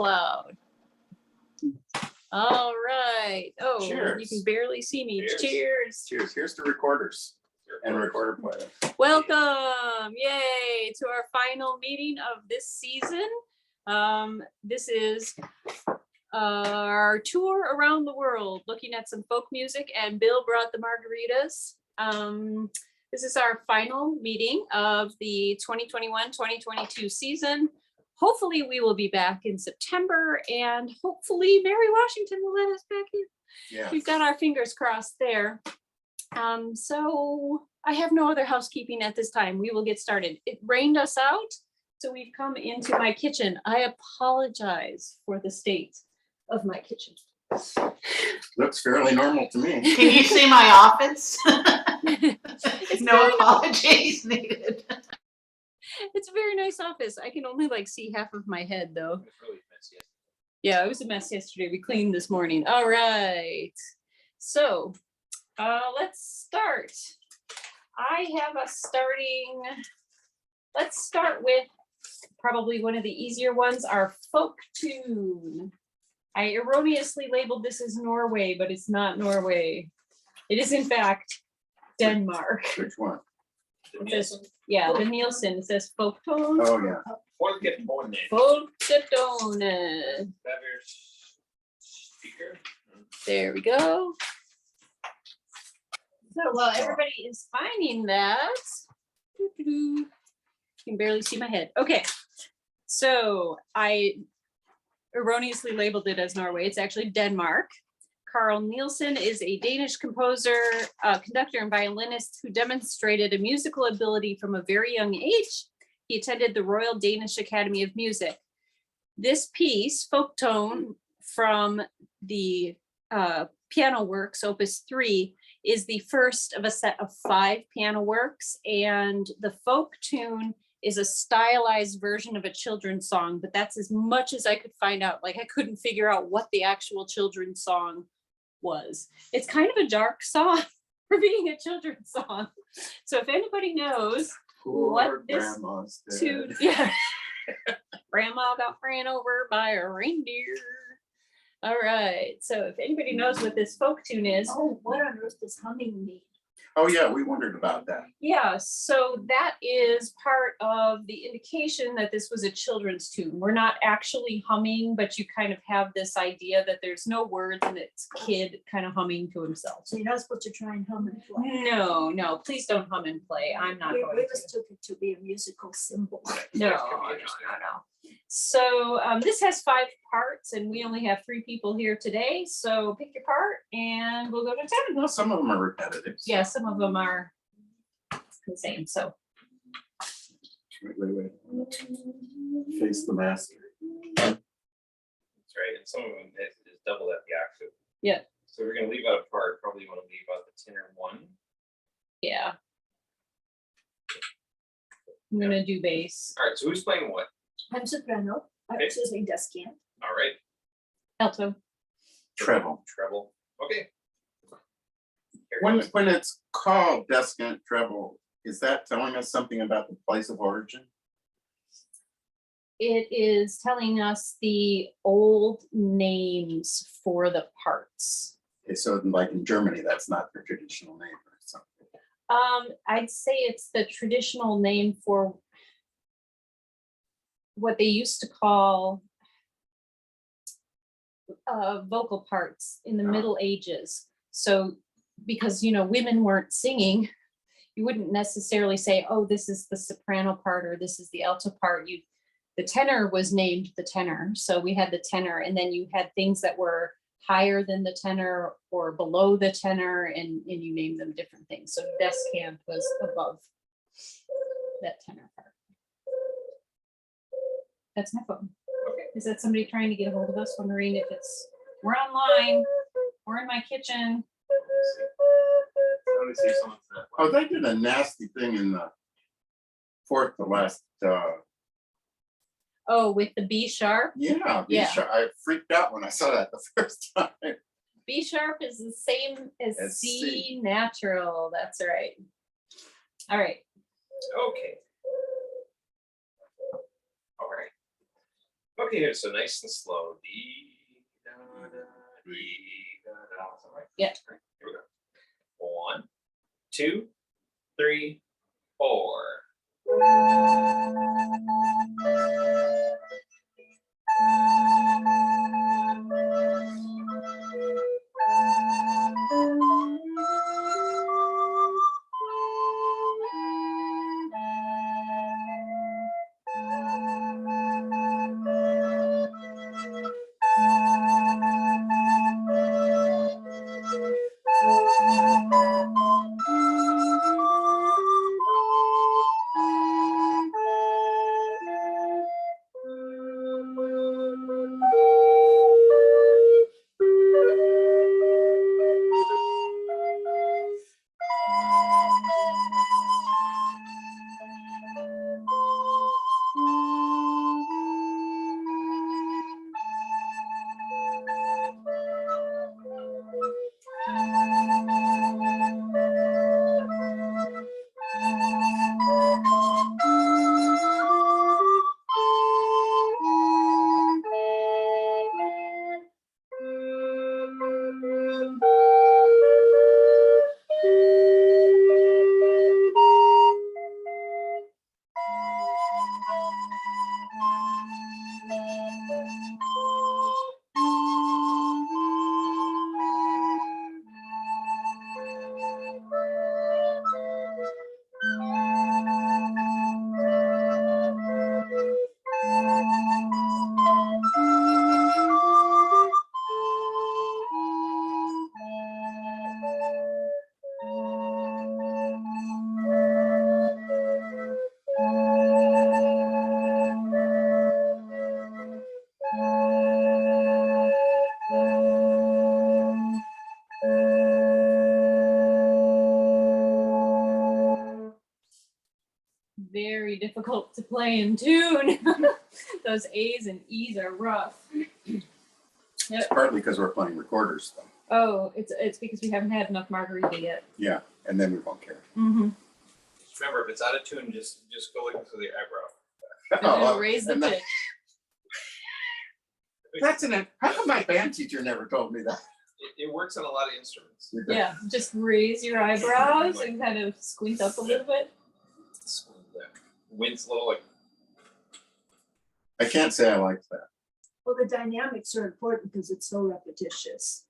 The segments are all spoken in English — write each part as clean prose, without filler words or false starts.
cloud. All right. Oh, Cheers. you can barely see me. Cheers. Cheers. Cheers. Here's the recorders and recorder player. Welcome. Yay to our final meeting of this season. This is our tour around the world, looking at some folk music, and Bill brought the margaritas. This is our final meeting of the 2021-2022 season. Hopefully we will be back in September, and hopefully Mary Washington will let us back in. Yeah. We've got our fingers crossed there. So I have no other housekeeping at this time. We will get started. It rained us out, so we've come into my kitchen. I apologize for the state of my kitchen. Looks fairly normal to me. Can you see my office? It's No very apologies needed. It's a very nice office. I can only like see half of my head though. It was really messy. Yeah, it was a mess yesterday. We cleaned this morning. All right. So let's start. I have us starting. Let's start with probably one of the easier ones, our folk tune. I erroneously labeled this as Norway, but it's not Norway. It is in fact Denmark. Which one? It says, yeah, the Nielsen. It says Folketone. Oh, yeah. Folketone. Folketone. Speaker. There we go. So while everybody is finding that, you can barely see my head. Okay, so I erroneously labeled it as Norway. It's actually Denmark. Carl Nielsen is a Danish composer, conductor, and violinist who demonstrated a musical ability from a very young age. He attended the Royal Danish Academy of Music. This piece, Folketone, from the piano works, Opus 3, is the first of a set of 5 piano works, and the folk tune is a stylized version of a children's song, but that's as much as I could find out. Like, I couldn't figure out what the actual children's song was. It's kind of a dark song for being a children's song. So if anybody knows what this tune, yeah, Grandma got ran over by a reindeer. All right. So if anybody knows what this folk tune is, Oh, what on earth does humming mean? Oh, yeah, we wondered about that. yeah, so that is part of the indication that this was a children's tune. We're not actually humming, but you kind of have this idea that there's no words and it's kid kind of humming to himself. So you're not supposed to try and hum and play. No, please don't hum and play. I'm not We going just to. took it to be a musical symbol. No. So this has 5 parts, and we only have 3 people here today. So pick your part, and we'll go to 10. Well, some of them are repetitive. Yeah, some of them are the same. So Wait. Face the master. That's right. And some of them is double at the octave. Yeah. So we're gonna leave out a part. Probably want to leave out the tenor 1. yeah, I'm gonna do bass. All right. So who's playing what? I'm soprano. Okay. Excuse me, descant. All right. Alto. Treble. Treble. Okay. Here When goes. it's called descant treble, is that telling us something about the place of origin? It is telling us the old names for the parts. Okay, so like in Germany, that's not their traditional name or something. I'd say it's the traditional name for what they used to call vocal parts in the Middle Ages. So because, women weren't singing, you wouldn't necessarily say, oh, this is the soprano part or this is the alto part. The tenor was named the tenor. So we had the tenor, and then you had things that were higher than the tenor or below the tenor, and you named them different things. So descant was above that tenor part. That's my phone. Okay. Is that somebody trying to get a hold of us, wondering if we're online, we're in my kitchen. I want to see someone's that. Oh, they did a nasty thing in the 4th to last. Oh, with the B sharp. Yeah, Yeah. I freaked out when I saw that the first time. B sharp is the same as As C C. natural. That's right. All right. Okay. All right. Okay, here, so nice and slow. Dee, da, da, dee, da, da. Is that right? Yeah. All right, here we go. 1, 2, 3, 4. Very difficult to play in tune. Those A's and E's are rough. It's partly because we're playing recorders though. Oh, it's because we haven't had enough margarita yet. Yeah, and then we won't care. Mm-hmm. Just remember, if it's out of tune, just go looking for the eyebrow. Oh, Raise the and that- pitch. That's how come my band teacher never told me that? It works on a lot of instruments. Yeah, just raise your eyebrows and kind of squint up a little bit. Wince a little, like, I can't say I like that. Well, the dynamics are important because it's so repetitious.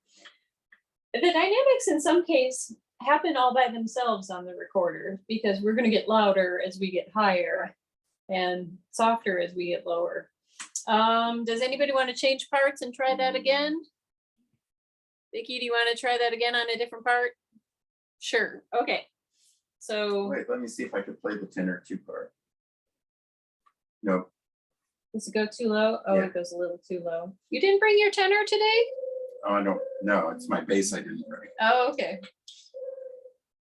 The dynamics in some case happen all by themselves on the recorder because we're going to get louder as we get higher and softer as we get lower. Does anybody want to change parts and try that again? Vicky, do you want to try that again on a different part? Sure. Okay. So Wait, let me see if I could play the tenor 2 part. No, does it go too low? Oh, Yeah. it goes a little too low. You didn't bring your tenor today? oh, I don't. No, it's my bass I didn't bring. Oh, okay.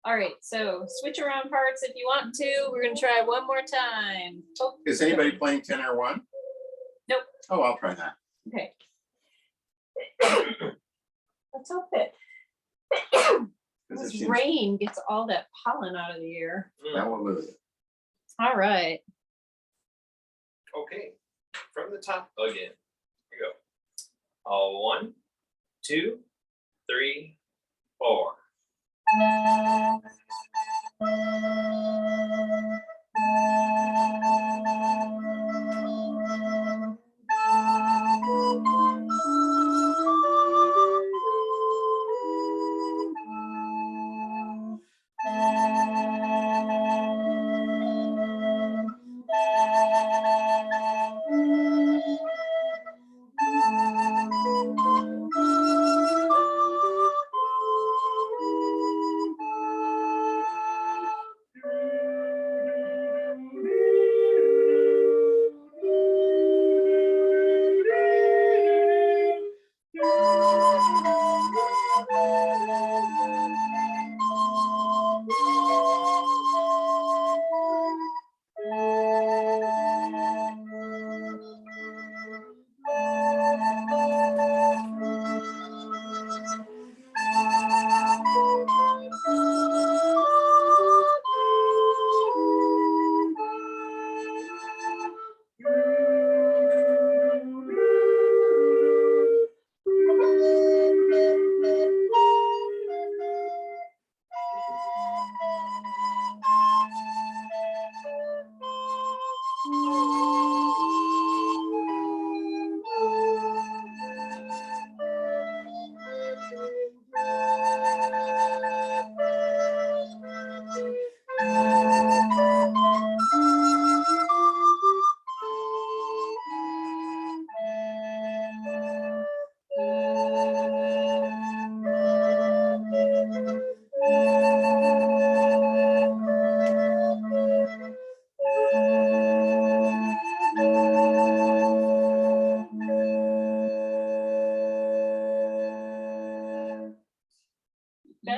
All right, so switch around parts if you want to. We're gonna try one more time. Oh, Is anybody playing tenor 1? Nope. Oh, I'll try that. okay. Let's hope that 'Cause it this seems- rain gets all that pollen out of the air. That will lose it. All right. okay. From the top again. Here we go. 1, 2, 3, 4.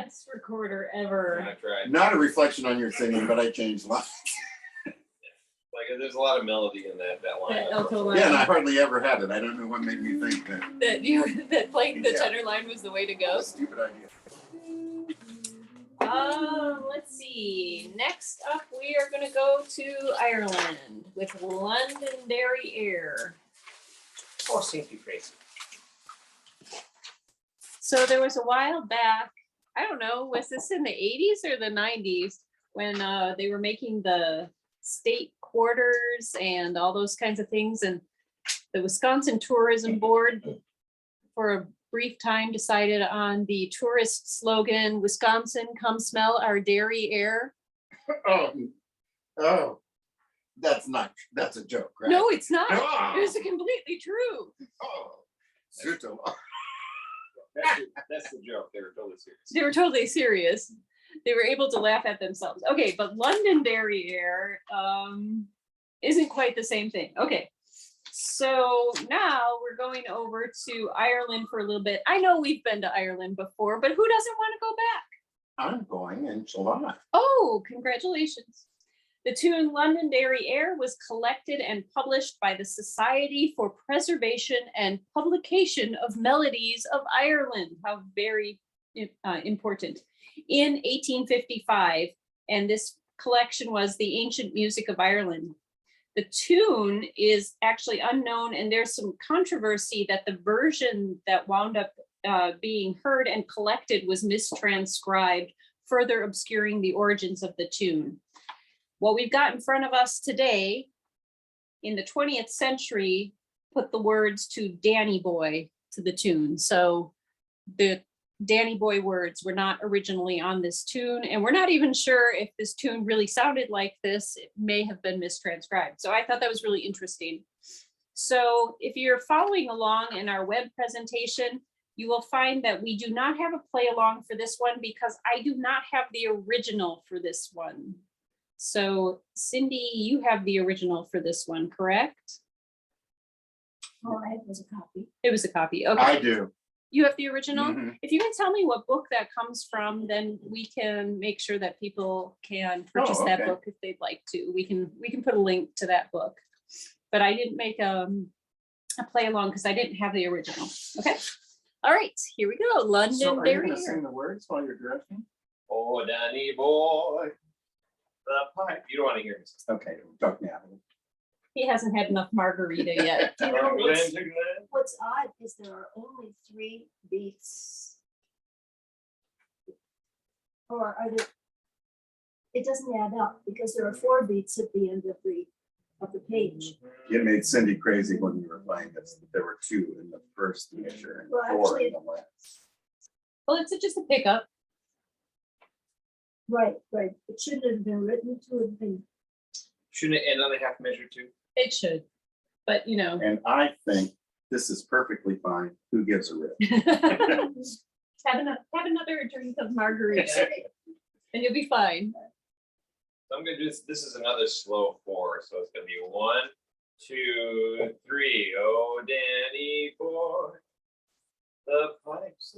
best recorder ever. I tried. Not a reflection on your singing, but I changed lines. Like, there's a lot of melody in that line. That alto line. Yeah, and I hardly ever had it. I don't know what made me think that. That playing the Yeah. tenor line was the way to go. Stupid idea. Let's see. Next up, we are going to go to Ireland with Londonderry Aire. Oh, seems to be crazy. So there was a while back, I don't know, was this in the 80s or the 90s when they were making the state quarters and all those kinds of things, and the Wisconsin Tourism Board for a brief time decided on the tourist slogan, Wisconsin, come smell our dairy air. Oh, that's a joke, right? No, it's not. Ah. It was completely true. Oh, Zuto. That's the joke. They were totally serious. They were totally serious. They were able to laugh at themselves. Okay, but Londonderry Aire isn't quite the same thing. Okay, so now we're going over to Ireland for a little bit. I know we've been to Ireland before, but who doesn't want to go back? I'm going in July. Oh, congratulations. The tune Londonderry Aire was collected and published by the Society for Preservation and Publication of Melodies of Ireland. How very important. In 1855, and this collection was the Ancient Music of Ireland. The tune is actually unknown, and there's some controversy that the version that wound up being heard and collected was mistranscribed, further obscuring the origins of the tune. What we've got in front of us today in the 20th century put the words to Danny Boy to the tune. So the Danny Boy words were not originally on this tune, and we're not even sure if this tune really sounded like this. It may have been mistranscribed. So I thought that was really interesting. So if you're following along in our web presentation, you will find that we do not have a play along for this one because I do not have the original for this one. So Cindy, you have the original for this one, correct? All I had was a copy. It was a copy. Okay. I do. You have the original? Mhm. If you can tell me what book that comes from, then we can make sure that people can purchase that okay. book if they'd like to. We can put a link to that book. But I didn't make a play along because I didn't have the original. Okay. All right, here we go. So are you Londonderry gonna Aire. sing the words while you're directing? Oh, Danny boy, the pipe. You don't want to hear this. Okay, talk now. He hasn't had enough margarita yet. You know, From Glen to Glen. what's odd is there are only 3 beats. Or are there? It doesn't add up because there are 4 beats at the end of the page. It made Cindy crazy when you were playing this. That there were 2 in the first measure and Well, 4 in actually- the last. Well, it's just a pickup. Right. It shouldn't have been written to have been. Shouldn't it end on a half measure too? It should, but you know. And I think this is perfectly fine. Who gives a rip? Have another drink of margarita and you'll be fine. So I'm gonna do this. This is another slow 4, so it's gonna be 1, 2, 3. Oh, Danny boy, the pipes.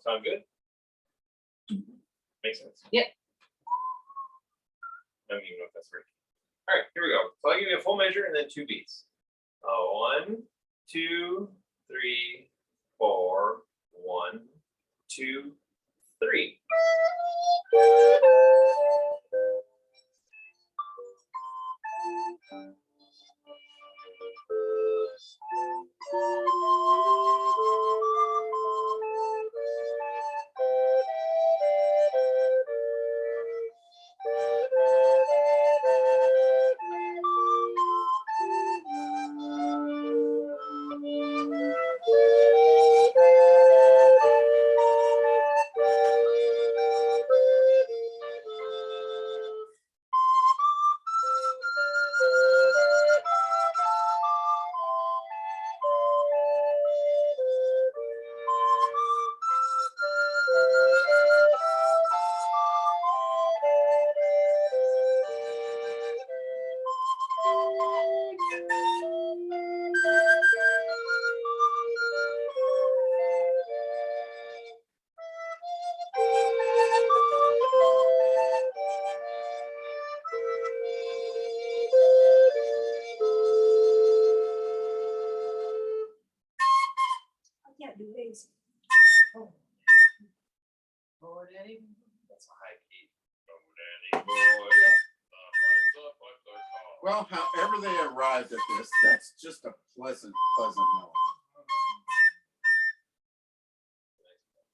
Sound good? Makes sense. Yep. I don't even know if that's right. All right, here we go. So I'll give you a full measure and then 2 beats. 1, 2, 3, 4. 1, 2, 3. do A's. Oh, Oh, Daddy. That's a high key. Oh, Daddy boy. Well, however they arrived at this, that's just a pleasant melody.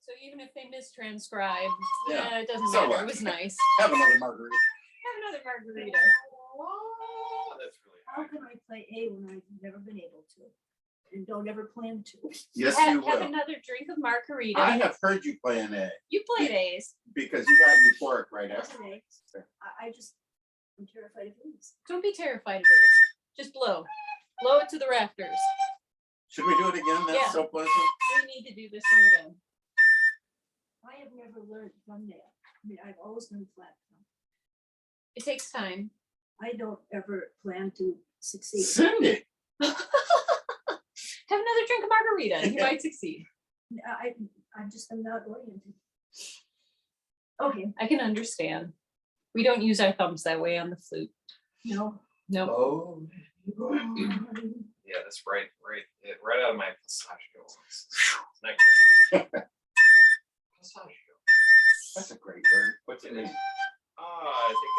So even if they mistranscribe, Yeah. yeah, it doesn't So matter. what? It was nice. Have another margarita. Have another margarita. Oh, that's really how high. can I play A when I've never been able to? And don't ever plan to. Yes, Have, you have will. another drink of margarita. I have heard you play an A You played A's. because you got euphoric right after. Okay. I'm terrified of A's. Don't be terrified of A's. Just blow. Blow it to the rafters. Should we do it again? That's Yeah. so pleasant. We need to do this one again. I have never learned thumbnail. I mean, I've always done flat thumb. It takes time. I don't ever plan to succeed. Cindy. Have another drink of margarita and you might succeed. I'm not oriented. Okay, I can understand. We don't use our thumbs that way on the flute. no. No. Oh. Yeah, that's right out of my pistachio. It's not good. Pistachio. That's a great word. What's it mean? I think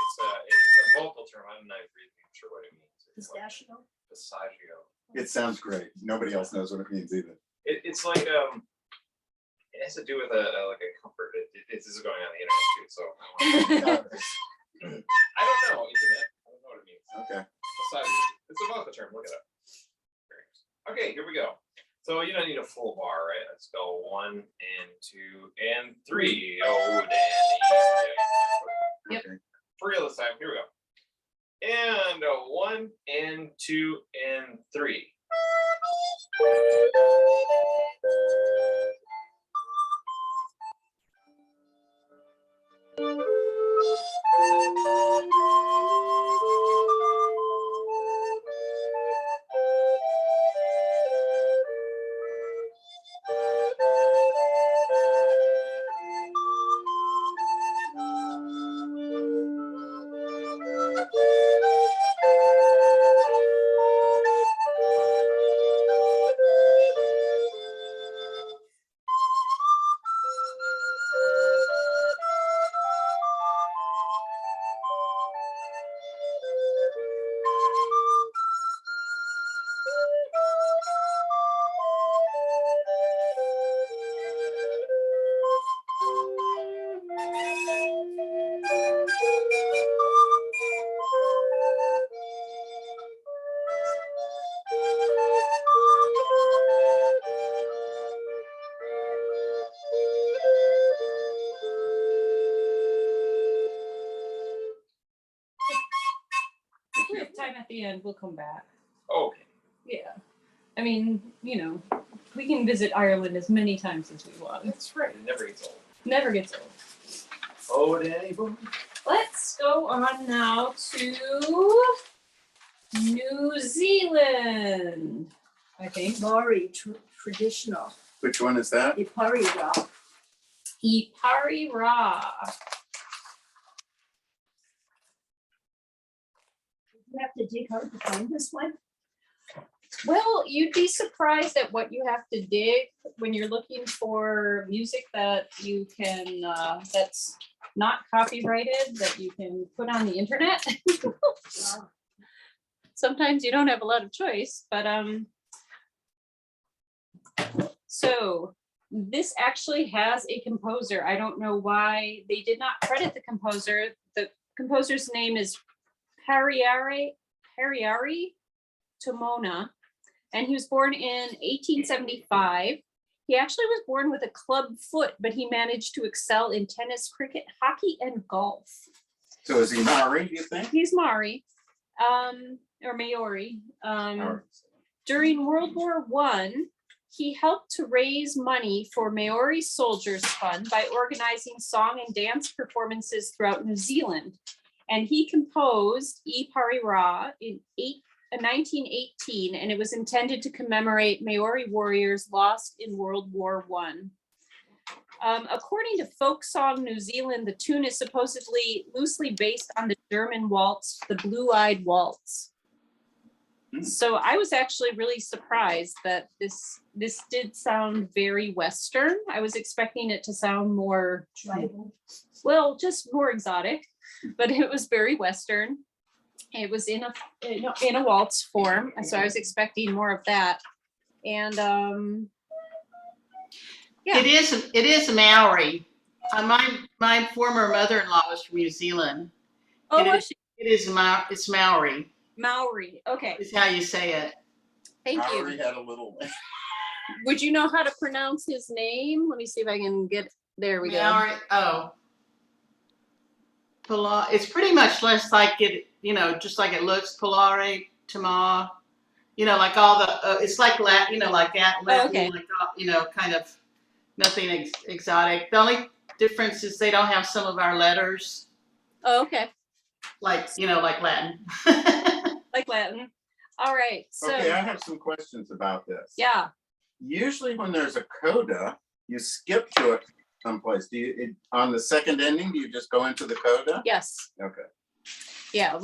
it's a vocal term. I'm not really sure what it means. It's like Pistachio. pistachio. It sounds great. Nobody else knows what it means either. It's like it has to do with like a comfort. This is going on the internet too, so I don't know internet. I don't know what it means. Okay. Pistachio. It's a vocal term. Look it up. Okay, here we go. So you don't need a full bar, right? Let's go 1 and 2 and 3. Oh, Danny. Yep. Okay. For real this time. Here we go. And 1 and 2 and 3. If we have time at the end, we'll come back. Okay. Yeah. I mean, you know, we can visit Ireland as many times as we want. That's right. It never gets old. Never gets old. Oh, Danny boy. Let's go on now to New Zealand. I think. Maori traditional. Which one is that? A Pari Ra. Pari Ra. You have to dig hard to find this one. Well, you'd be surprised at what you have to dig when you're looking for music that you can, that's not copyrighted, that you can put on the internet. Wow. Sometimes you don't have a lot of choice, but so this actually has a composer. I don't know why they did not credit the composer. The composer's name is Pari Tomona, and he was born in 1875. He actually was born with a club foot, but he managed to excel in tennis, cricket, hockey, and golf. So is he Maori, do you think? He's Maori, or Maori. During World War I, he helped to raise money for Maori Soldiers Fund by organizing song and dance performances throughout New Zealand. And he composed E Pari Ra in 1918, and it was intended to commemorate Maori warriors lost in World War I. According to Folk Song New Zealand, the tune is supposedly loosely based on the German waltz, the Blue-Eyed Waltz. So I was actually really surprised that this did sound very Western. I was expecting it to sound more, Tribal. well, just more exotic, but it was very Western. It was in a waltz form, and so I was expecting more of that. And yeah. It is Maori. My former mother-in-law was from New Zealand. Oh, It was she? It's Maori, Maori. Okay, is how you say it. thank I you. already had a little. Would you know how to pronounce his name? Let me see if I can get, there we go. Maori, oh. It's pretty much less like it, just like it looks, Polare, Tama, like all the, it's like Latin, like that, Latin, okay. like, kind of nothing exotic. The only difference is they don't have some of our letters, Oh, okay. like, like Latin. Like Latin. All right, so, Okay, I have some questions about this. yeah. Usually when there's a coda, you skip to it someplace. On the second ending, do you just go into the coda? Yes, Okay. yeah,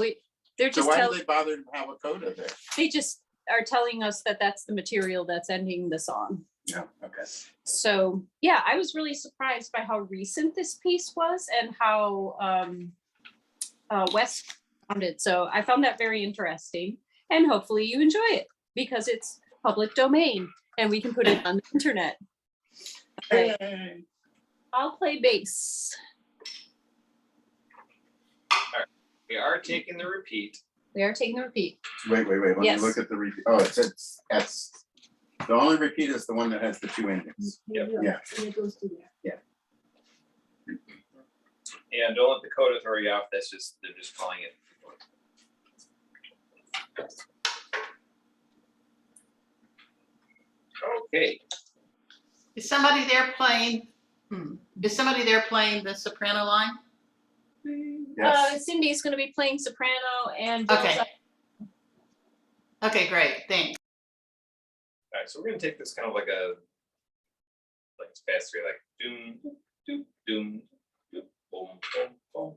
they're So just why do they bother to have a coda there? they just are telling us that that's the material that's ending the song. Yeah, okay. So, yeah, I was really surprised by how recent this piece was and how West sounded. So I found that very interesting, and hopefully you enjoy it because it's public domain and we can put it on the internet. Okay, Hey. I'll play bass. We are taking the repeat. We are taking the repeat. Wait. Let me Yes. look at the repeat. Oh, it's the only repeat is the one that has the two endings. Yep. Yeah. And it goes to there. And don't let the coda throw you off. They're just calling it. Okay. Is somebody there playing the soprano line? Yes. Cindy's going to be playing soprano and Okay. Okay, great, thanks. All right, so we're gonna take this kind of like it's fast three, like doom, doom, doom, doom, boom, boom, boom, boom,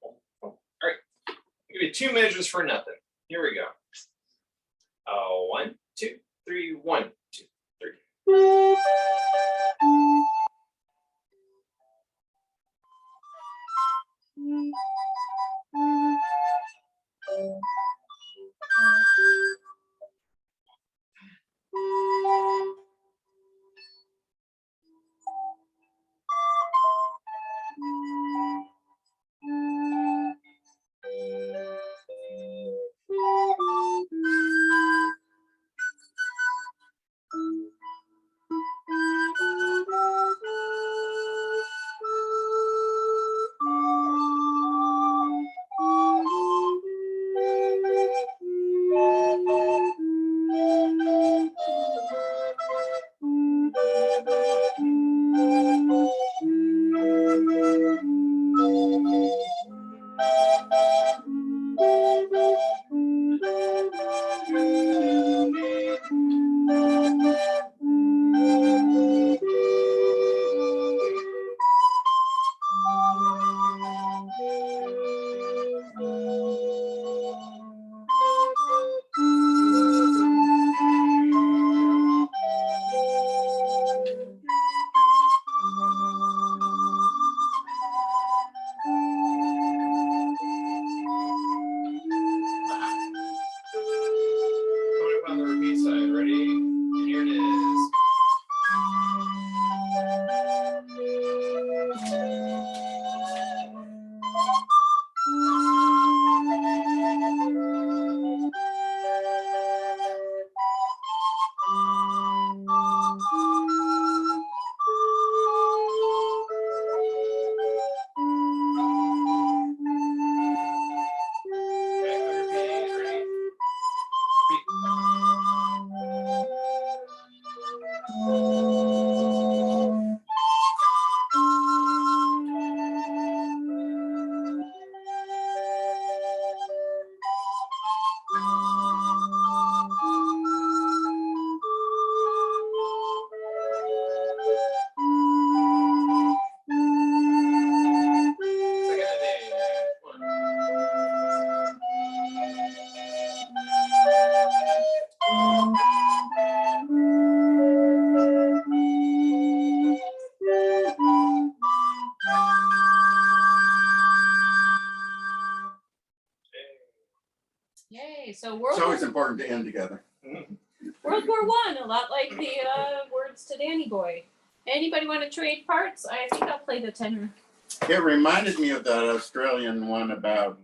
boom, boom. All right, I'll give you two measures for nothing. Here we go. 1, 2, 3, 1, 2, 3. So It's always important to end together. World War I, a lot like the words to Danny Boy. Anybody want to trade parts? I think I'll play the tenor. It reminded me of that Australian one about,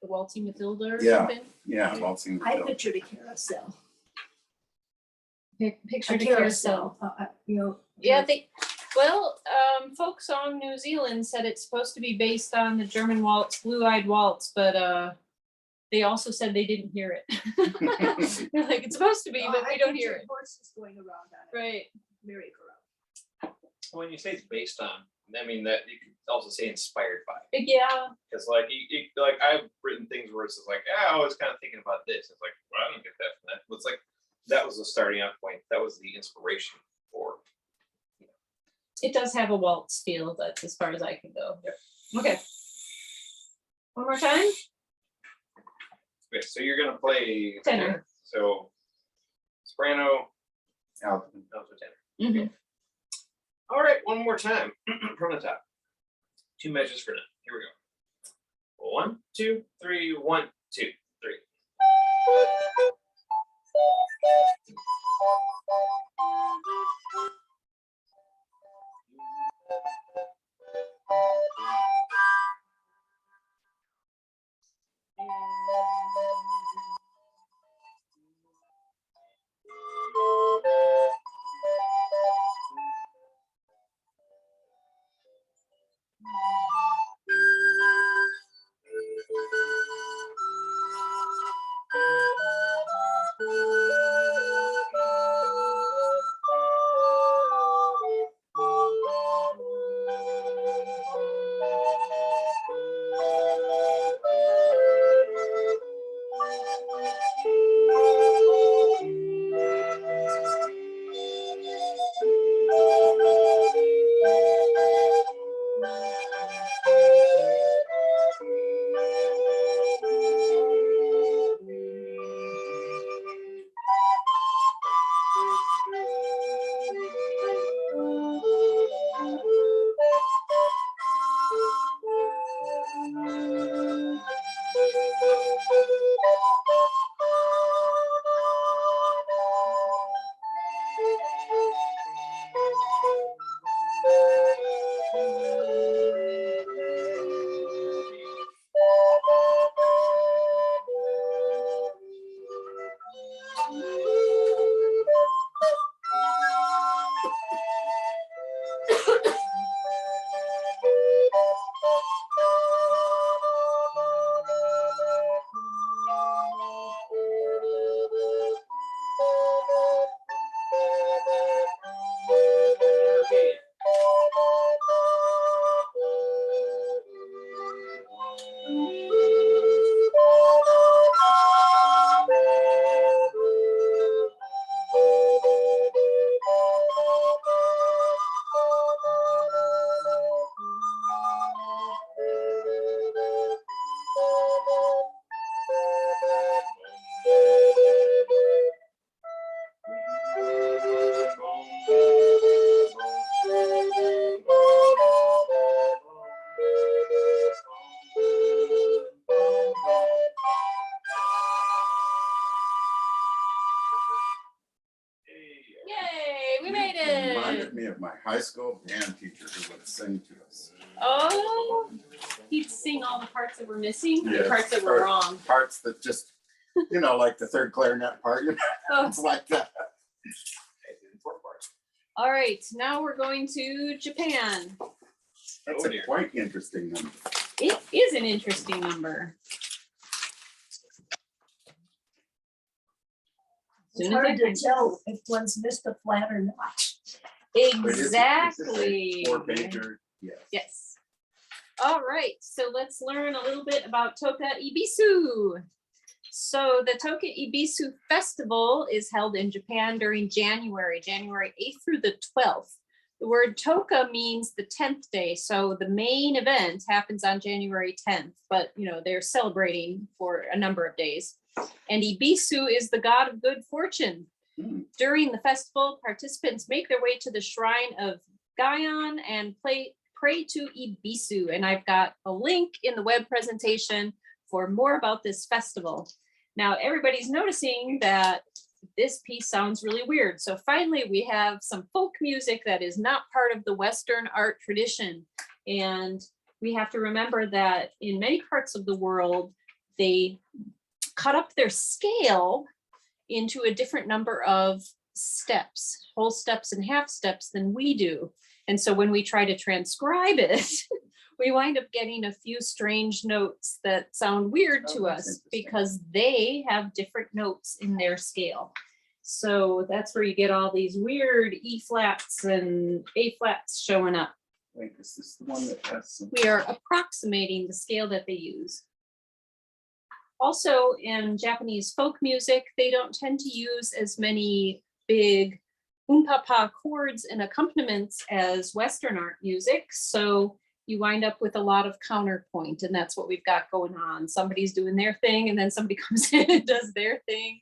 The Waltzing Matilda or Yeah. something. yeah, waltzing. I pictured a carousel. Picture A the carousel. you know. Yeah, folk song New Zealand said it's supposed to be based on the German waltz, Blue Eyed Waltz, but they also said they didn't hear it. They're like, it's supposed to be, but we don't hear it. Horses going around on it. Right. Merry-go-round. When you say it's based on, I mean that you could also say inspired by. Yeah. Because like like I've written things where it's just like, I was kind of thinking about this. It's like, well, I don't get that from that. But it's like that was the starting out point. That was the inspiration for. It does have a waltz feel. That's as far as I can go. Okay. One more time. Okay, so you're gonna play Tenor. So soprano, Alto. alto, tenor. Mhm. All right, one more time from the top. 2 measures for now. Here we go. 1, 2, 3, 1, 2, 3. Reminded me of my high school band teacher who would sing to us. Oh, he'd sing all the parts that were missing, the Yes, parts that were wrong. Parts that just, like the third clarinet part, Oh. it's like that. All right, now we're going to Japan. That's Oh, a dear. quite interesting number. It is an interesting number. It's Soon as I hard to can- tell if one's missed a flat or not. But is it- Exactly. 4-pager, yes. Yes. All right, so let's learn a little bit about Toka-Ebisu. So the Toka-Ebisu festival is held in Japan during January 8th through the 12th. The word Toka means the 10th day, so the main event happens on January 10th, but they're celebrating for a number of days. And Ibisu is the god of good fortune. Hmm. During the festival, participants make their way to the shrine of Gaion and pray to Ibisu. And I've got a link in the web presentation for more about this festival. Now everybody's noticing that this piece sounds really weird. So finally we have some folk music that is not part of the Western art tradition. And we have to remember that in many parts of the world, they cut up their scale into a different number of steps, whole steps and half steps than we do. And so when we try to transcribe it, we wind up getting a few strange notes that sound weird to us because they have different notes in their scale. So that's where you get all these weird E flats and A flats showing up. Wait, is this the one that has some? We are approximating the scale that they use. Also in Japanese folk music, they don't tend to use as many big umpapa chords and accompaniments as Western art music. So you wind up with a lot of counterpoint, and that's what we've got going on. Somebody's doing their thing and then somebody comes in and does their thing.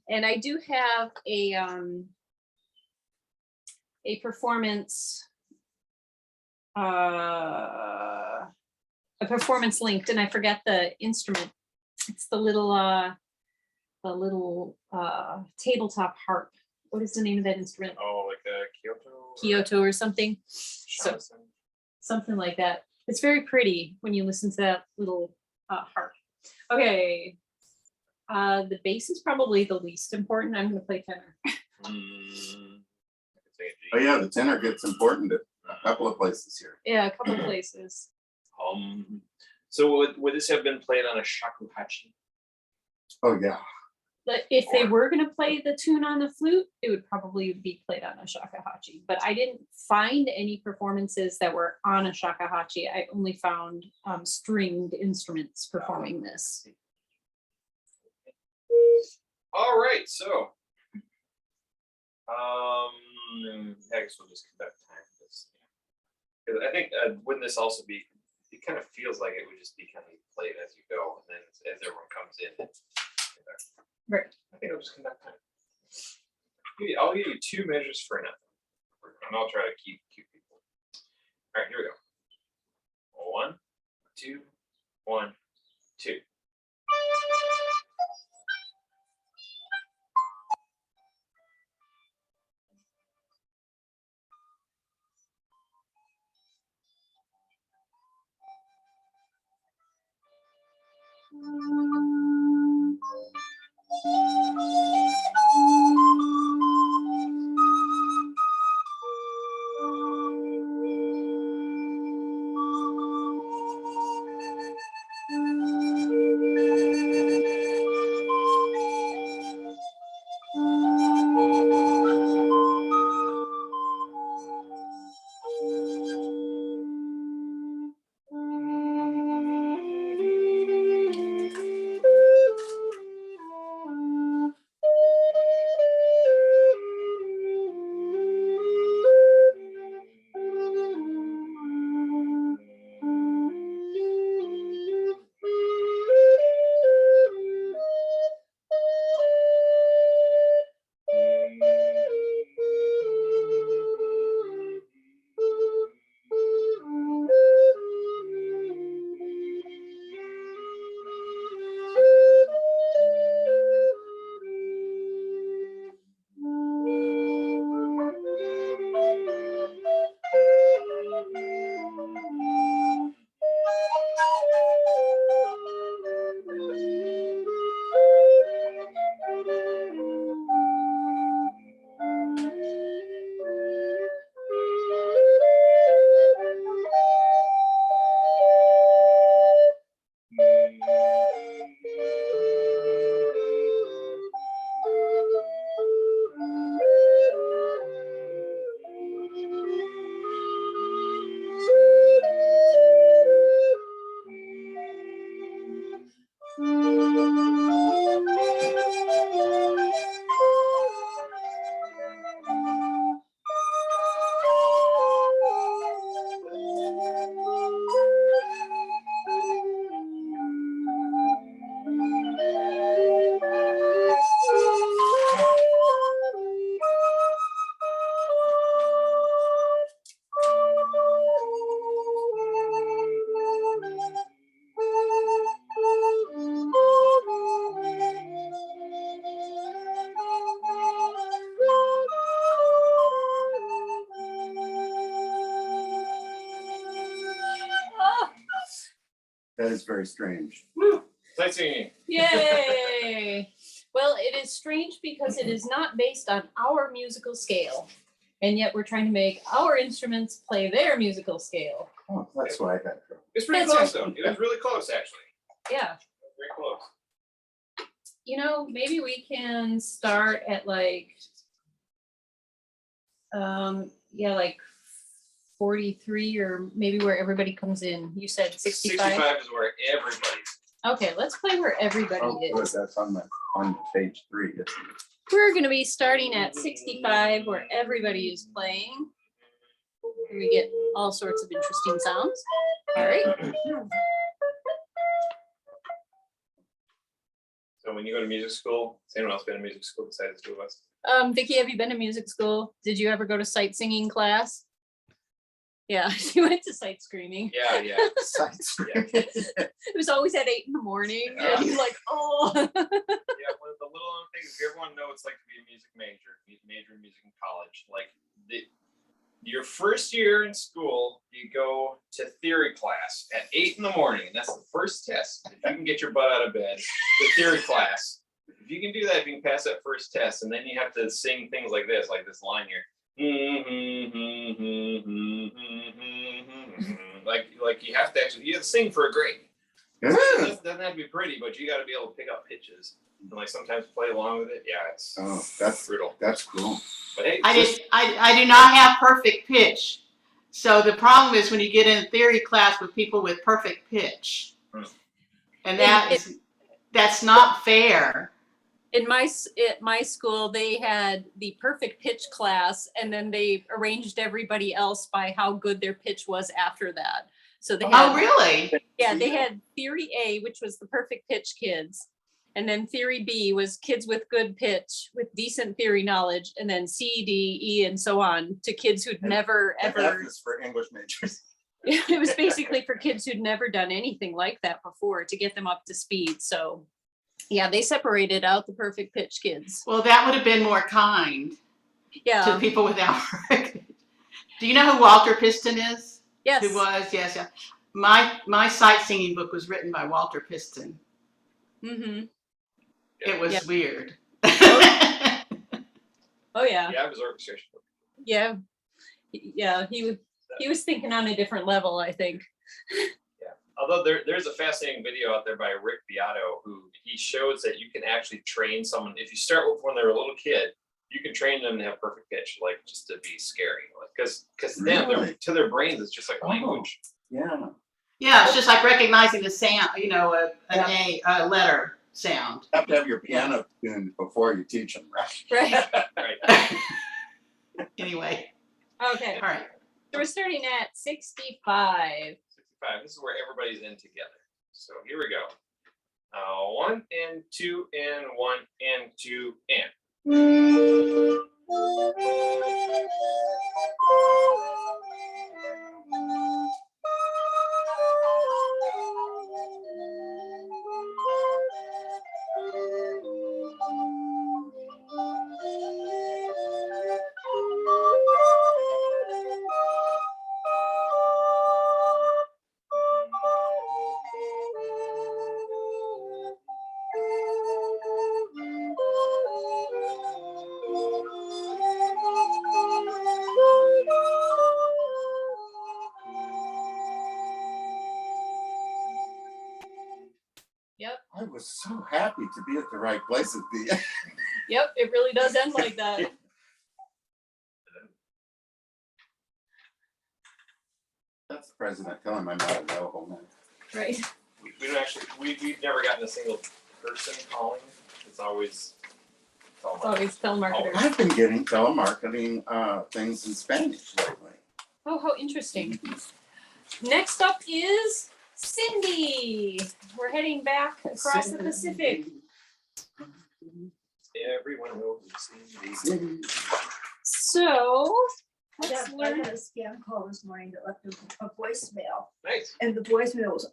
And I do have a performance linked, and I forget the instrument. It's the little tabletop harp. What is the name of that instrument? Oh, like a Kyoto. Kyoto or something. So Shamisen. something like that. It's very pretty when you listen to that little harp. Okay. The bass is probably the least important. I'm going to play tenor. Oh yeah, the tenor gets important at a couple of places here. Yeah, a couple places. So would this have been played on a shakuhachi? Oh yeah. But if they were going to play the tune on the flute, it would probably be played on a shakuhachi. But I didn't find any performances that were on a shakuhachi. I only found stringed instruments performing this. All right, so I guess we'll just conduct time for this. 'Cause I think wouldn't this also be? It kind of feels like it would just be kind of played as you go, and then as everyone comes in. Right. I think I'll just conduct time. I'll give you 2 measures for an anthem, and I'll try to keep people. All right, here we go. 1, 2, 1, 2. That is very strange. Sightseeing. Yay! Well, it is strange because it is not based on our musical scale. And yet we're trying to make our instruments play their musical scale. Oh, that's why I got trouble. It's pretty That's close right. though. It was really close actually. Yeah. Very close. You know, maybe we can start at like, yeah, like 43, or maybe where everybody comes in. You said 65? 65 is where everybody's. Okay, let's play where everybody Oh, good. is. That's on page 3. isn't it? We're gonna be starting at 65 where everybody is playing. We get all sorts of interesting sounds. All right. So when you go to music school, has anyone else been to music school besides the two of us? Vicki, have you been to music school? Did you ever go to sight singing class? Yeah, she went to sight screaming. Yeah, yeah. Sights. It was always at 8 in the morning, and he's like, oh. Yeah, one of the little known things, if everyone knows it's like to be a music major in music in college. Like your first year in school, you go to theory class at 8 in the morning. And that's the first test. If you can get your butt out of bed, the theory class. If you can do that, if you can pass that first test, and then you have to sing things like this line here. Like you have to sing for a grade. It doesn't have to be pretty, but you got to be able to pick up pitches and like sometimes play along with it. Yeah, it's That's brutal. That's cool. But hey, I do not have perfect pitch. So the problem is when you get in theory class with people with perfect pitch. And that's not fair. At my school, they had the perfect pitch class, and then they arranged everybody else by how good their pitch was after that. So they had, Oh, really? yeah, they had theory A, which was the perfect pitch kids. And then theory B was kids with good pitch, with decent theory knowledge, and then C, D, E, and so on to kids who'd never, F ever. is for English majors. It was basically for kids who'd never done anything like that before to get them up to speed. So yeah, they separated out the perfect pitch kids. Well, that would have been more kind to Yeah, people without perfect pitch. Do you know who Walter Piston is? yes. Who was? Yes, yeah. My sight singing book was written by Walter Piston. Mm-hmm. It was Yeah. weird. Oh yeah. yeah, it was orchestration. Yeah. Yeah, he was thinking on a different level, I think. Although there's a fascinating video out there by Rick Beato, who he shows that you can actually train someone. If you start with when they're a little kid, you can train them to have perfect pitch, like just to be scary. Because then Really? to their brains, it's just like language. Yeah. Yeah, it's just like recognizing the sound, you know, a letter sound. You have to have your piano tuned before you teach them, right? Right. Right. Anyway, Okay. all right. So we're starting at 65. 65. This is where everybody's in together. So here we go. 1 and 2 and 1 and 2 and. Yep. I was so happy to be at the right place at the end. Yep, it really does end like that. That's the president telling him I'm not a no-ho man. Right. We don't actually, we've never gotten a single person calling. It's always It's always telemarketers. I've been getting telemarketing things in Spanish lately. Oh, how interesting. Next up is Cindy. We're heading back across the Pacific. everyone knows Cindy. So I let's got learn. a scam call this morning that left a voicemail, Nice. and the voicemail was,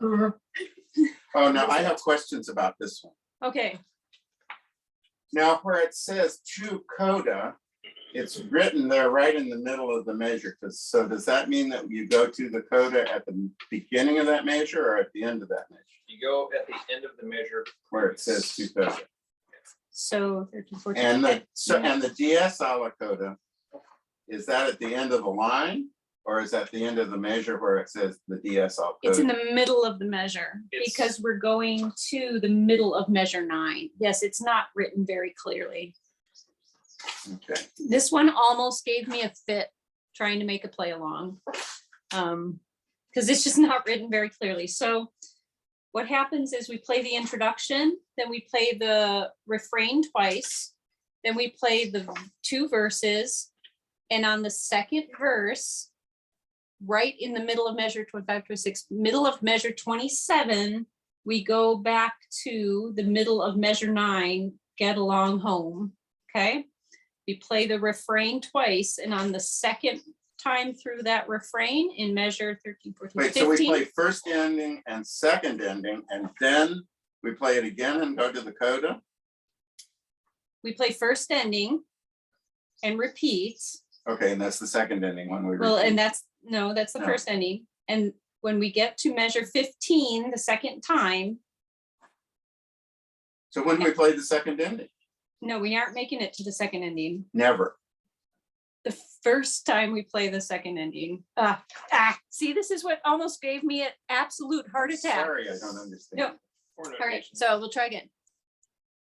Oh, now I have questions about this one. Okay. Now, where it says to coda, It's written there right in the middle of the measure. So does that mean that you go to the coda at the beginning of that measure or at the end of that measure? You go at the end of the measure. Where it says to coda. So 13, 14. And okay. the DS a la coda, is that at the end of the line? Or is that the end of the measure where it says the DS a la It's in coda? the middle of the measure It's- because we're going to the middle of measure 9. Yes, it's not written very clearly. Okay, This one almost gave me a fit trying to make a play along. Because it's just not written very clearly. So what happens is we play the introduction, then we play the refrain twice, then we play the 2 verses. And on the second verse, right in the middle of measure 25, 26, middle of measure 27, we go back to the middle of measure 9, get along home, okay? We play the refrain twice, and on the second time through that refrain in measure 13, 14, wait, 15. so we play first ending and second ending, and then we play it again and go to the coda? We play first ending and repeats. Okay, and that's the second ending when we Well, repeat. and that's the No. first ending. And when we get to measure 15, the second time, So when do we play the second ending? no, we aren't making it to the second ending. Never. The first time we play the second ending. See, this is what almost gave me an absolute heart attack. Sorry, I don't understand. No. All right, so we'll try again.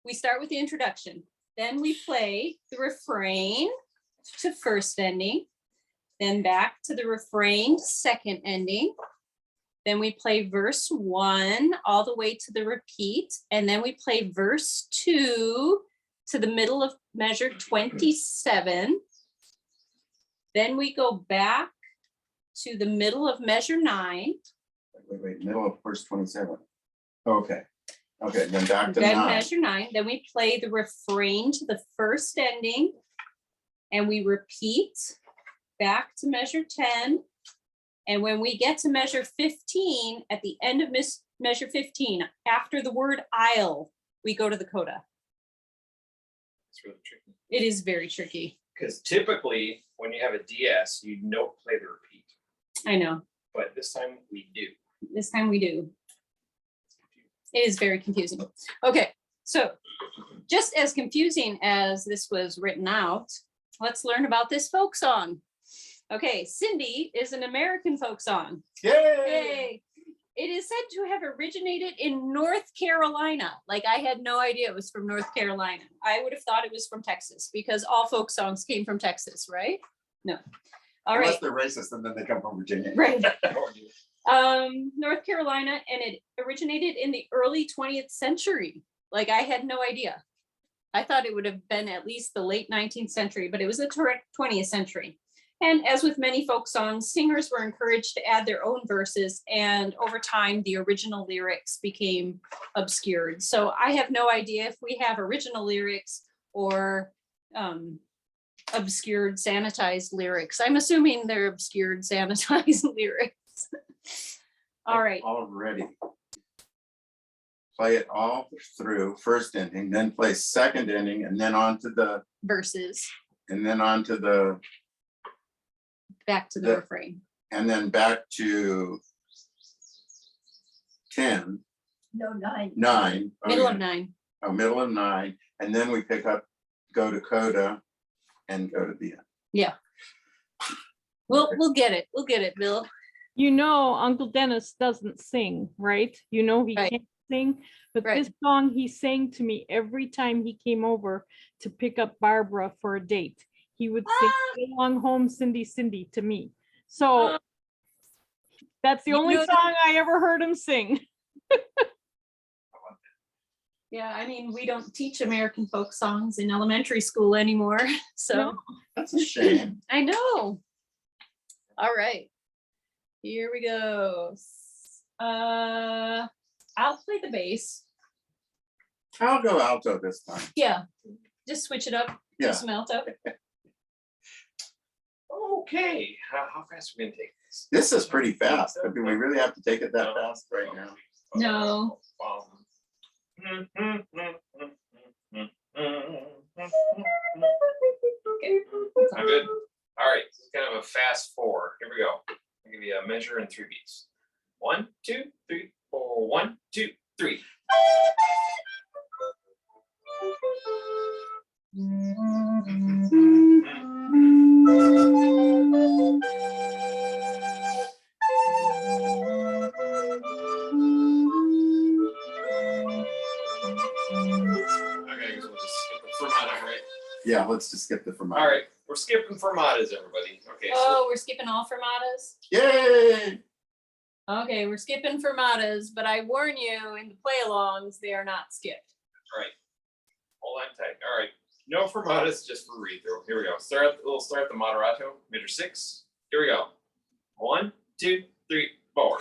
We start with the introduction, then we play the refrain to first ending, then back to the refrain, second ending. Then we play verse 1 all the way to the repeat, and then we play verse 2 to the middle of measure 27. Then we go back to the middle of measure 9. Wait, middle of verse 27. Okay, then back to Then 9. measure 9, then we play the refrain to the first ending, and we repeat back to measure 10. And when we get to measure 15, at the end of measure 15, after the word aisle, we go to the coda. It's really tricky. It is very tricky. Because typically, when you have a DS, you don't play the repeat. I know, But this time we do. this time we do. It is very confusing. Okay, so just as confusing as this was written out, let's learn about this folk song. Okay, Cindy is an American folk song. Yay! Yay! It is said to have originated in North Carolina. Like, I had no idea it was from North Carolina. I would have thought it was from Texas because all folk songs came from Texas, right? No. All right, Unless they're racist and then they come from Virginia. right. North Carolina, and it originated in the early 20th century. Like, I had no idea. I thought it would have been at least the late 19th century, but it was the 20th century. And as with many folk songs, singers were encouraged to add their own verses, and over time, the original lyrics became obscured. So I have no idea if we have original lyrics or obscured, sanitized lyrics. I'm assuming they're obscured, sanitized lyrics. All right. Already. Play it all through first ending, then play second ending, and then on to the, Verses, and then on to the, back to the The- refrain. and then back to 10, No, 9. 9. oh, Middle yeah. of 9. Oh, middle of 9, and then we pick up, go to coda and go to the end. Yeah. We'll get it. We'll get it, Bill. You know, Uncle Dennis doesn't sing, right? You know, he Right. can't sing, but Right. this song he sang to me every time he came over to pick up Barbara for a date. He would sing "Go Along Home, Cindy, Cindy" to me. So that's the You only know- song I ever heard him sing. Yeah, I mean, we don't teach American folk songs in elementary school anymore. So No. That's a shame. I know. All right. Here we go. I'll play the bass. I'll go alto this time. Yeah. Just switch it up. Do Yeah. some alto. Okay, how fast are we gonna take this? This is pretty fast, but do we really have to take it that fast right now? No. I'm good. All right, it's kind of a fast 4. Here we go. I'll give you a measure in 3 beats. 1, 2, 3, 4. 1, 2, 3. Okay, I guess we'll just skip the fermata, right? Yeah, let's just skip the fermata. All right, we're skipping fermatas, everybody. Okay, so Oh, we're skipping all fermatas? Yay! Okay, we're skipping fermatas, but I warn you, in the play-alongs, they are not skipped. right. Hold on tight. All right. No fermatas, just for read through. Here we go. We'll start the moderato, measure 6. Here we go. 1, 2, 3, 4.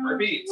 Repeat.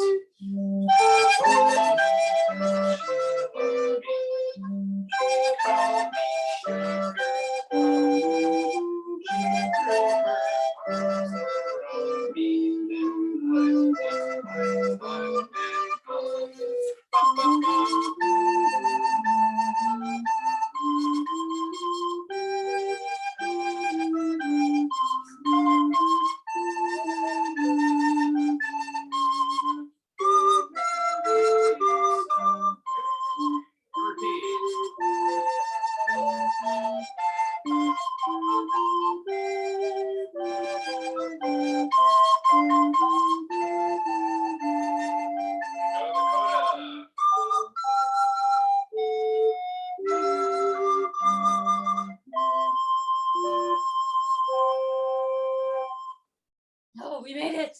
Oh, we made it.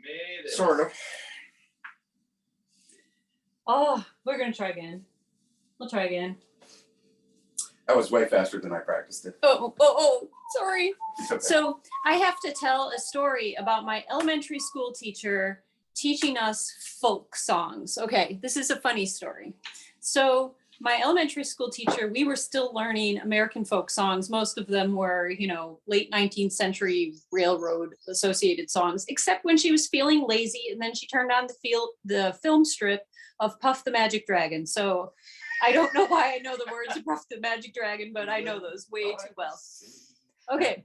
Made it. Sort of. Oh, we're gonna try again. We'll try again. That was way faster than I practiced it. Oh, sorry. It's okay. So I have to tell a story about my elementary school teacher teaching us folk songs. Okay, this is a funny story. So my elementary school teacher, we were still learning American folk songs. Most of them were, late 19th century railroad associated songs, except when she was feeling lazy, and then she turned on the film strip of Puff the Magic Dragon. So I don't know why I know the words of Puff the Magic Dragon, but I know those way too well. Okay,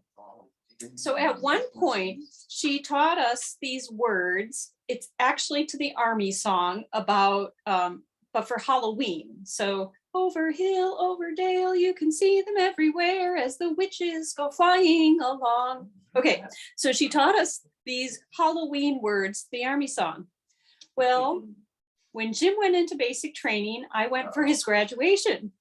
so at one point, she taught us these words. It's actually to the Army song about, but for Halloween. So over hill, over dale, you can see them everywhere as the witches go flying along. Okay, so she taught us these Halloween words, the Army song. Well, when Jim went into basic training, I went for his graduation.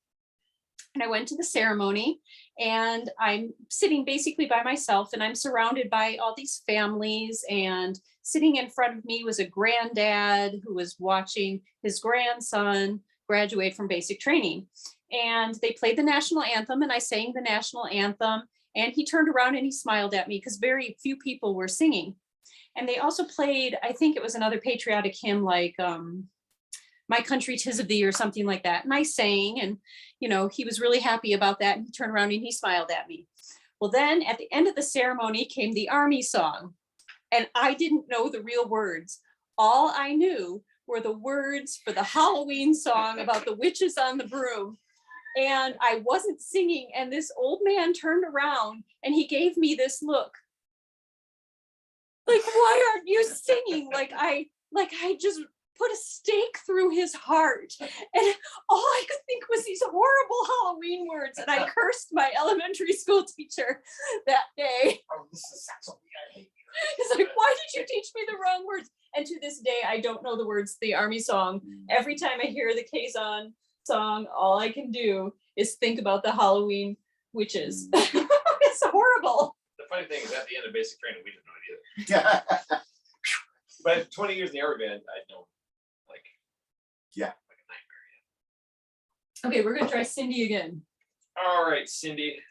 And I went to the ceremony, and I'm sitting basically by myself, and I'm surrounded by all these families, and sitting in front of me was a granddad who was watching his grandson graduate from basic training. And they played the national anthem, and I sang the national anthem, and he turned around and he smiled at me because very few people were singing. And they also played, I think it was another patriotic hymn like My Country 'Tis of Thee or something like that. And I sang, and he was really happy about that. And he turned around and he smiled at me. Well, then at the end of the ceremony came the Army song. And I didn't know the real words. All I knew were the words for the Halloween song about the witches on the broom. And I wasn't singing. And this old man turned around and he gave me this look. Like, why aren't you singing? Like I just put a stake through his heart. And all I could think was these horrible Halloween words. And I cursed my elementary school teacher that day. Oh, this is something I hate. He's like, why did you teach me the wrong words? And to this day, I don't know the words to the Army song. Every time I hear the Kazan song, all I can do is think about the Halloween witches. It's horrible. The funny thing is, at the end of basic training, we didn't know it either. But 20 years in the Army band, I know, like, Yeah. like a nightmare. Okay, we're gonna try Cindy again. All right, Cindy.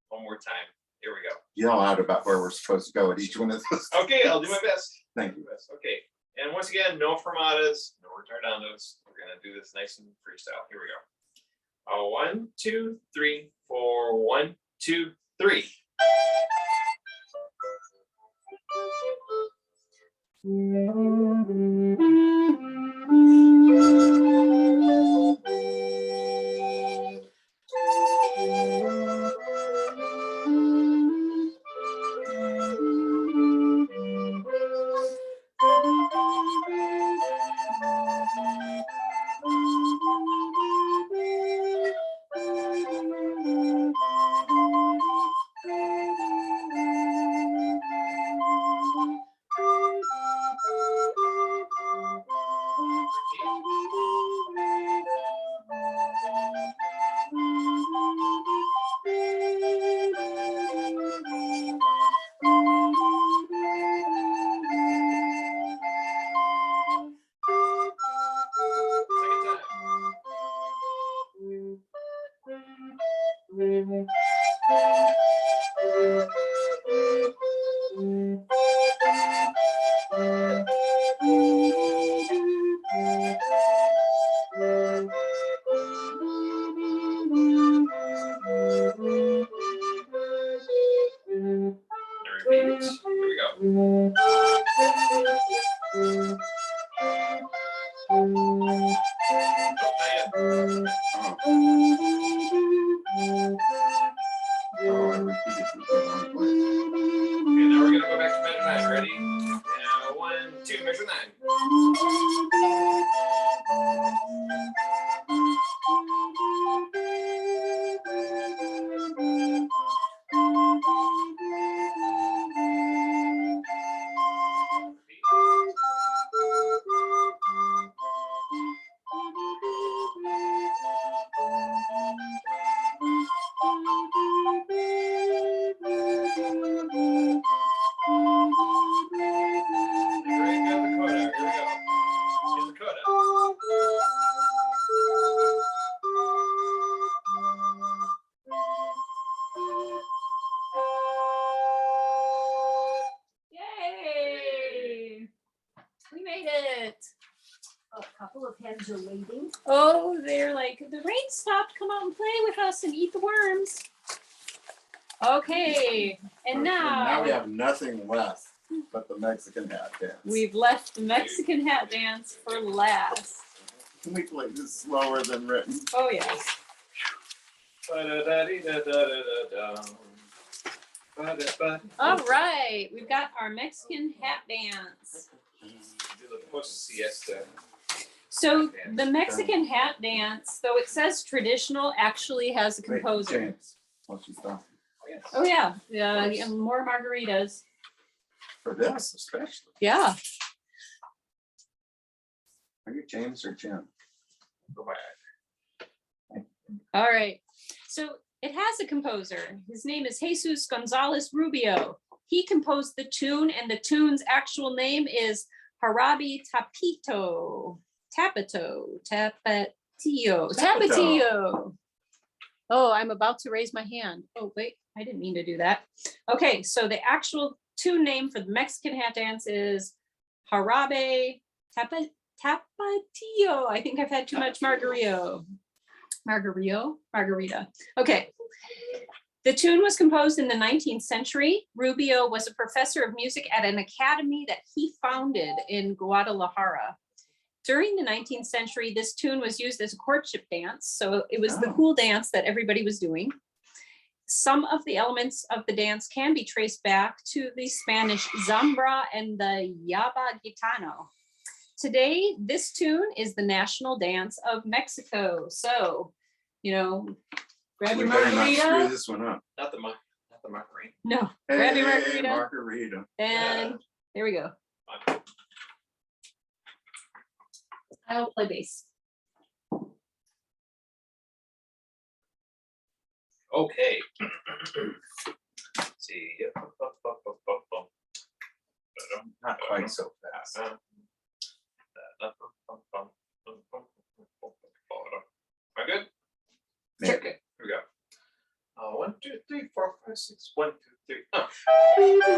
One more time. Here we go. Yell out about where we're supposed to go at each one of those. Okay, I'll do my best. Thank you. Okay, and once again, no fermatas, no retardandos. We're gonna do this nice and freestyle. Here we go. 1, 2, 3, 4. 1, 2, 3. Repeat. Here we go. Oh, not yet. Oh, I repeated it in the wrong place. Okay, now we're gonna go back to measure 9. Ready? Now 1, 2, measure 9. Very good, Lakota. Here we go. Here's Lakota. Yay! We made it. A couple of hens are waiting. Oh, they're like, the rain stopped, come out and play with us and eat the worms. Okay, and Now we now have nothing left but the Mexican hat dance. we've left the Mexican hat dance for last. Can we play this slower than written? Oh, yes. Ba-da-da-dee-da-da-da-da-da. Ba-da-ba. All right, we've got our Mexican hat dance. Do the post siesta. So the Mexican hat dance, though it says traditional, actually has a Wait, composer. James, once you stop. Yes. Oh, yeah, yeah, more margaritas. For this especially. Yeah. Are you James or Jim? Go by. All right. So it has a composer. His name is Jesus Gonzalez Rubio. He composed the tune, and the tune's actual name is Jarabe Tapito. Tapatio. Oh, I'm about to raise my hand. Oh, wait, I didn't mean to do that. Okay, so the actual tune name for the Mexican hat dance is Jarabe Tapatio. I think I've had too much margarita. Okay. The tune was composed in the 19th century. Rubio was a professor of music at an academy that he founded in Guadalajara. During the 19th century, this tune was used as a courtship dance. So it was the Oh. cool dance that everybody was doing. Some of the elements of the dance can be traced back to the Spanish zambra and the yaba gitano. today, this tune is the national dance of Mexico. So, you know, grab We your better not screw margarita. this one up. Not the margarita. No, grab your Hey, margarita. margarita. And there we go. I'll play bass. Okay. Let's see. Not quite so fast. Am I good? Maybe. Okay, here we go. 1, 2, 3, 4, 5, 6. 1, 2, 3.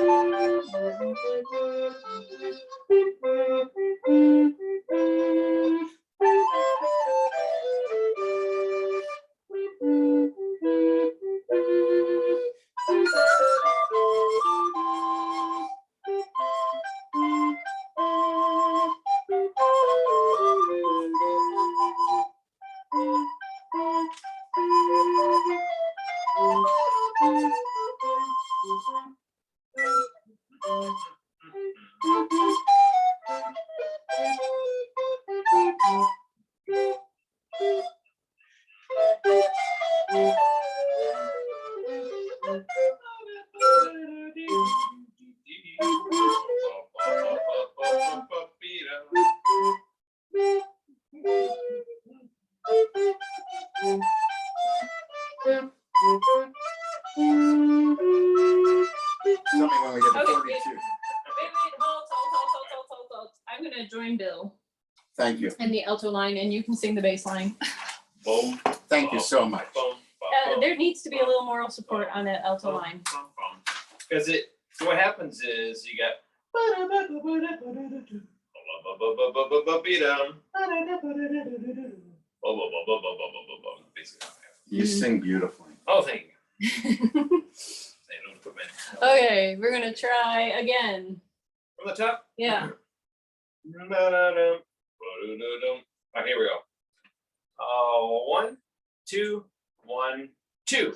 Tell me when we get to Okay, 42. Hold. I'm gonna join Bill Thank you. in the alto line and you can sing the bass line. Boom. Thank you so much. There needs to be a little moral support on that alto line. Because so what happens is you got basically. You sing beautifully. Oh, thank you. Okay, we're gonna try again. From the top. Yeah. Okay, here we go. 1, 2, 1, 2.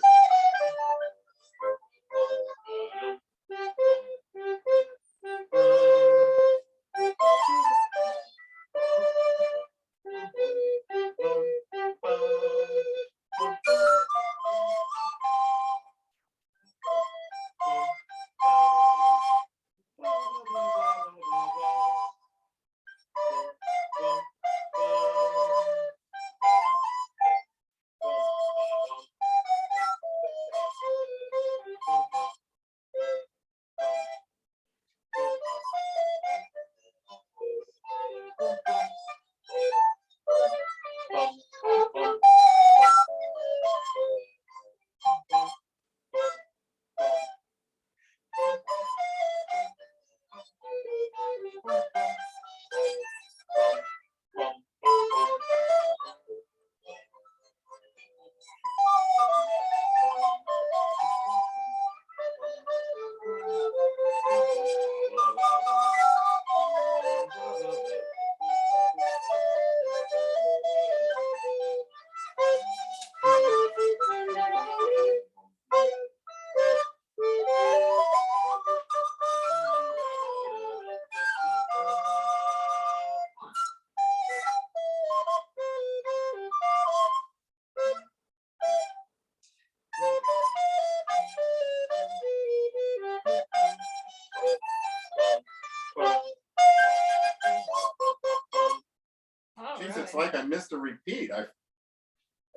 Jeez, it's like I missed a repeat. I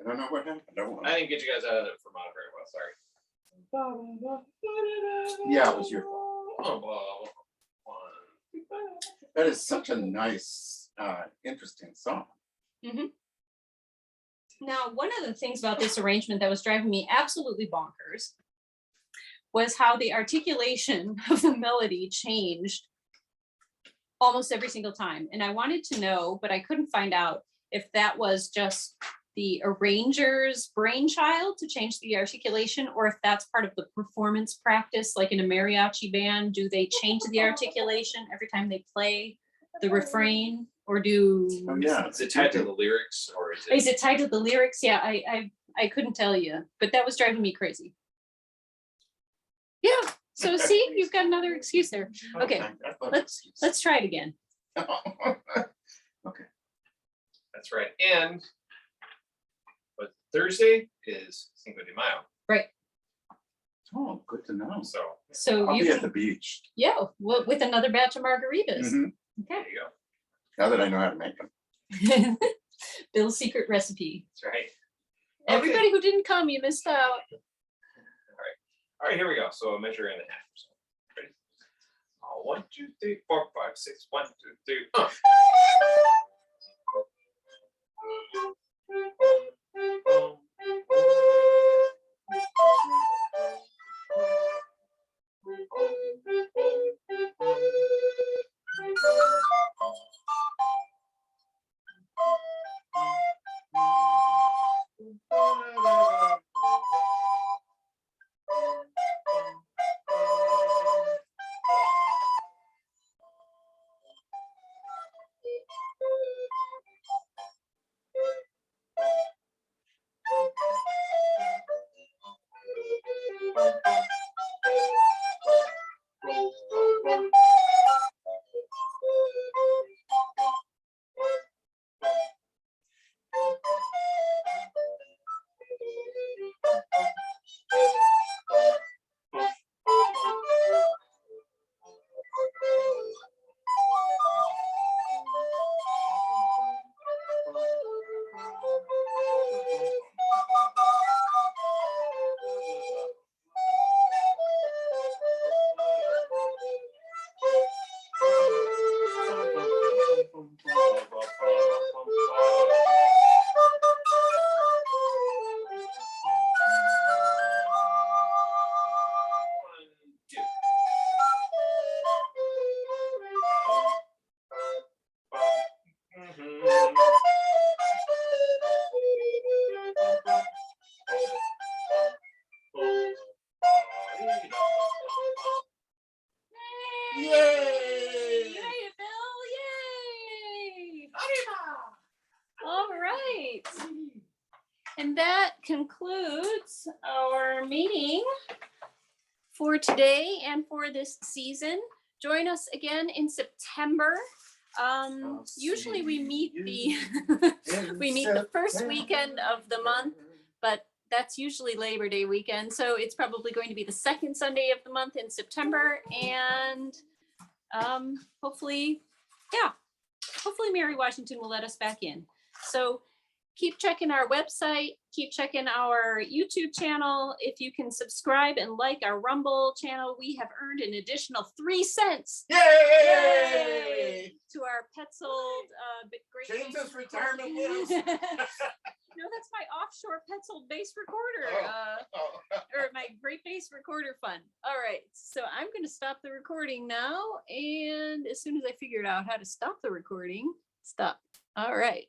don't know what happened. I didn't get you guys out of it for mine very well. Sorry. Yeah, it was your fault. Oh, That is such a nice, interesting song. Now, one of the things about this arrangement that was driving me absolutely bonkers was how the articulation of the melody changed almost every single time. And I wanted to know, but I couldn't find out if that was just the arranger's brainchild to change the articulation, or if that's part of the performance practice, like in a mariachi band, do they change the articulation every time they play the refrain, or do? Oh, yeah. is it tied to the lyrics or Is it tied to the lyrics? Yeah, I couldn't tell you, but that was driving me crazy. Yeah, so see, you've got another excuse there. Okay, let's try it again. Okay. That's right. And but Thursday is Cinco de Mayo. Oh, good to know. So I'll you be at can, the beach. yeah, with another batch of margaritas. Mhm. There Okay. you go. Now that I know how to make them. Bill's secret recipe. That's right. Everybody who didn't come, you missed out. All right, here we go. So a measure and a half. So, ready? 1, 2, 3, 4, 5, 6. 1, 2, 3. Yay! Yay, Bill! Yay! All right. And that concludes our meeting for today and for this season. Join us again in September. Usually we meet the first weekend of the month, but that's usually Labor Day weekend. So it's probably going to be the second Sunday of the month in September. And hopefully Mary Washington will let us back in. So keep checking our website, keep checking our YouTube channel. If you can subscribe and like our Rumble channel, we have earned an additional 3 cents. Yay! To our Petzold great James' bass retirement recorder. lives. No, that's my offshore Petzold bass recorder. Or my Great Bass Recorder Fund. All right, so I'm going to stop the recording now. And as soon as I figured out how to stop the recording, stop. All right.